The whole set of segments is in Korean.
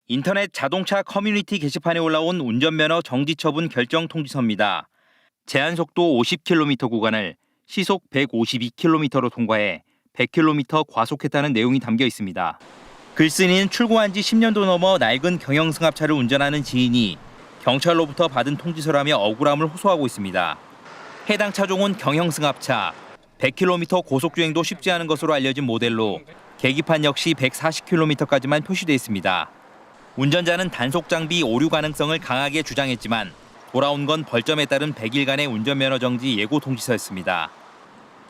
인터넷 자동차 커뮤니티 게시판에 올라온 운전면허 정지 처분 결정 통지서입니다. 제한속도 50km 구간을 시속 152km로 통과해 100km 과속했다는 내용이 담겨 있습니다. 글쓴이는 출고한 지 10년도 넘어 낡은 경영승합차를 운전하는 지인이 경찰로부터 받은 통지서라며 억울함을 호소하고 있습니다. 해당 차종은 경영승합차, 100km 고속주행도 쉽지 않은 것으로 알려진 모델로 계기판 역시 140km까지만 표시돼 있습니다. 운전자는 단속 장비 오류 가능성을 강하게 주장했지만 돌아온 건 벌점에 따른 100일간의 운전면허 정지 예고 통지서였습니다.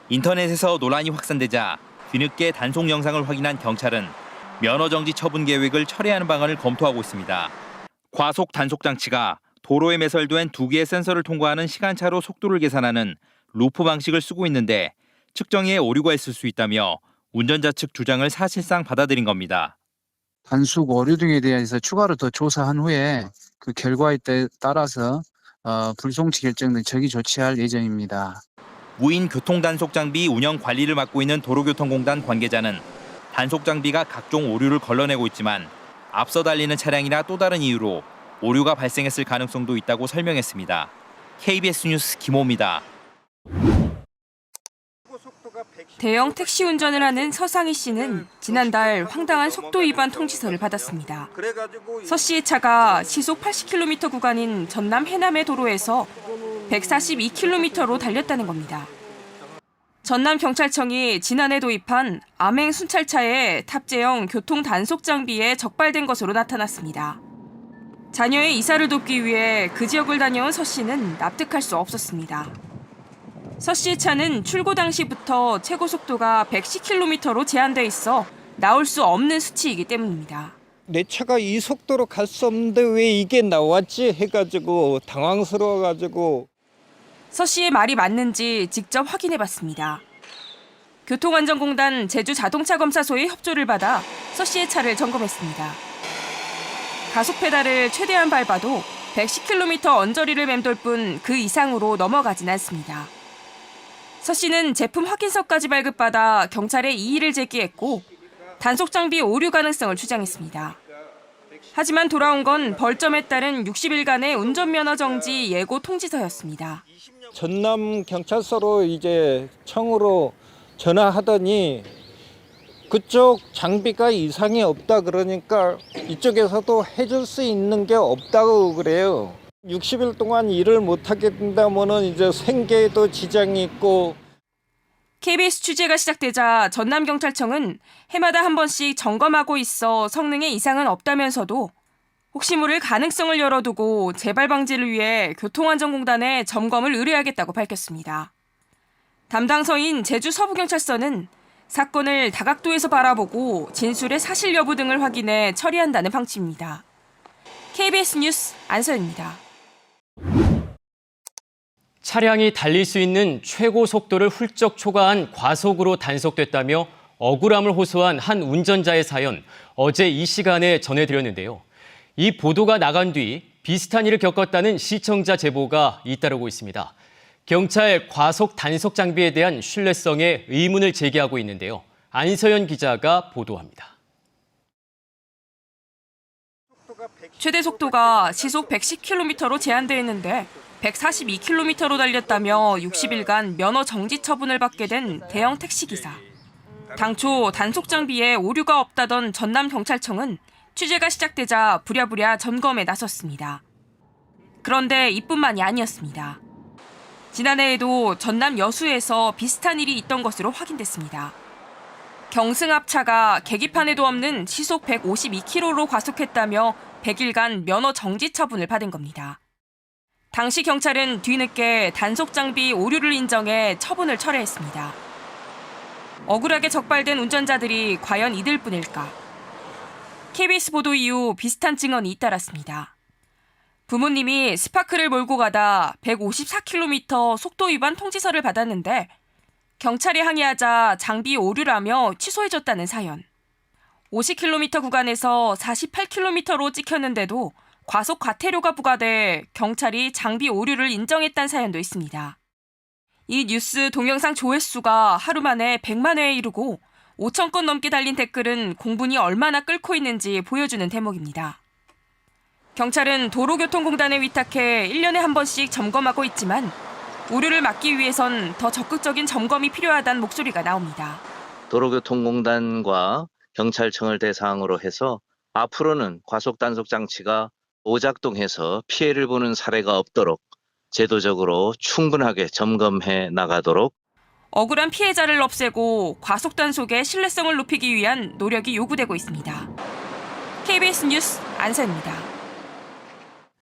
인터넷에서 논란이 확산되자 뒤늦게 단속 영상을 확인한 경찰은 면허 정지 처분 계획을 철회하는 방안을 검토하고 있습니다. 과속 단속 장치가 도로에 매설된 2개의 센서를 통과하는 시간차로 속도를 계산하는 루프 방식을 쓰고 있는데 측정에 오류가 있을 수 있다며 운전자 측 주장을 사실상 받아들인 겁니다. 단속 오류 등에 대해서 추가로 더 조사한 후에 그 결과에 따라서 불송치 결정 등 적의 조치할 예정입니다. 무인 교통단속 장비 운영 관리를 맡고 있는 도로교통공단 관계자는 단속 장비가 각종 오류를 걸러내고 있지만 앞서 달리는 차량이나 또 다른 이유로 오류가 발생했을 가능성도 있다고 설명했습니다. KBS 뉴스 김호입니다. 대형 택시 운전을 하는 서상희 씨는 지난달 황당한 속도 위반 통지서를 받았습니다. 서 씨의 차가 시속 80km 구간인 전남 해남의 도로에서 142km로 달렸다는 겁니다. 전남경찰청이 지난해 도입한 암행 순찰차에 탑재형 교통 단속 장비에 적발된 것으로 나타났습니다. 자녀의 이사를 돕기 위해 그 지역을 다녀온 서 씨는 납득할 수 없었습니다. 서 씨의 차는 출고 당시부터 최고 속도가 110km로 제한돼 있어 나올 수 없는 수치이기 때문입니다. 내 차가 이 속도로 갈 수 없는데 왜 이게 나왔지 해가지고 당황스러워가지고. 서 씨의 말이 맞는지 직접 확인해봤습니다. 교통안전공단 제주자동차검사소의 협조를 받아 서 씨의 차를 점검했습니다. 가속 페달을 최대한 밟아도 110km 언저리를 맴돌 뿐 그 이상으로 넘어가진 않습니다. 서 씨는 제품 확인서까지 발급받아 경찰에 이의를 제기했고 단속 장비 오류 가능성을 주장했습니다. 하지만 돌아온 건 벌점에 따른 60일간의 운전면허 정지 예고 통지서였습니다. 전남 경찰서로 이제 청으로 전화하더니 그쪽 장비가 이상이 없다 그러니까 이쪽에서도 해줄 수 있는 게 없다고 그래요. 60일 동안 일을 못 하게 된다면은 이제 생계에도 지장이 있고. KBS 취재가 시작되자 전남경찰청은 해마다 한 번씩 점검하고 있어 성능에 이상은 없다면서도 혹시 모를 가능성을 열어두고 재발 방지를 위해 교통안전공단에 점검을 의뢰하겠다고 밝혔습니다. 담당서인 제주서부경찰서는 사건을 다각도에서 바라보고 진술의 사실 여부 등을 확인해 처리한다는 방침입니다. KBS 뉴스 안서연입니다. 차량이 달릴 수 있는 최고 속도를 훌쩍 초과한 과속으로 단속됐다며 억울함을 호소한 한 운전자의 사연, 어제 이 시간에 전해드렸는데요. 이 보도가 나간 뒤 비슷한 일을 겪었다는 시청자 제보가 잇따르고 있습니다. 경찰 과속 단속 장비에 대한 신뢰성에 의문을 제기하고 있는데요. 안서연 기자가 보도합니다. 최대 속도가 시속 110km로 제한돼 있는데 142km로 달렸다며 60일간 면허 정지 처분을 받게 된 대형 택시기사. 당초 단속 장비에 오류가 없다던 전남경찰청은 취재가 시작되자 부랴부랴 점검에 나섰습니다. 그런데 이뿐만이 아니었습니다. 지난해에도 전남 여수에서 비슷한 일이 있던 것으로 확인됐습니다. 경승합차가 계기판에도 없는 시속 152km로 과속했다며 100일간 면허 정지 처분을 받은 겁니다. 당시 경찰은 뒤늦게 단속 장비 오류를 인정해 처분을 철회했습니다. 억울하게 적발된 운전자들이 과연 이들 뿐일까? KBS 보도 이후 비슷한 증언이 잇따랐습니다. 부모님이 스파크를 몰고 가다 154km 속도 위반 통지서를 받았는데 경찰에 항의하자 장비 오류라며 취소해줬다는 사연. 50km 구간에서 48km로 찍혔는데도 과속 과태료가 부과돼 경찰이 장비 오류를 인정했다는 사연도 있습니다. 이 뉴스 동영상 조회수가 하루 만에 100만 회에 이르고 5천 건 넘게 달린 댓글은 공분이 얼마나 끓고 있는지 보여주는 대목입니다. 경찰은 도로교통공단에 위탁해 1년에 한 번씩 점검하고 있지만 오류를 막기 위해선 더 적극적인 점검이 필요하다는 목소리가 나옵니다. 도로교통공단과 경찰청을 대상으로 해서 앞으로는 과속 단속 장치가 오작동해서 피해를 보는 사례가 없도록 제도적으로 충분하게 점검해 나가도록 억울한 피해자를 없애고 과속 단속의 신뢰성을 높이기 위한 노력이 요구되고 있습니다. KBS 뉴스 안서입니다.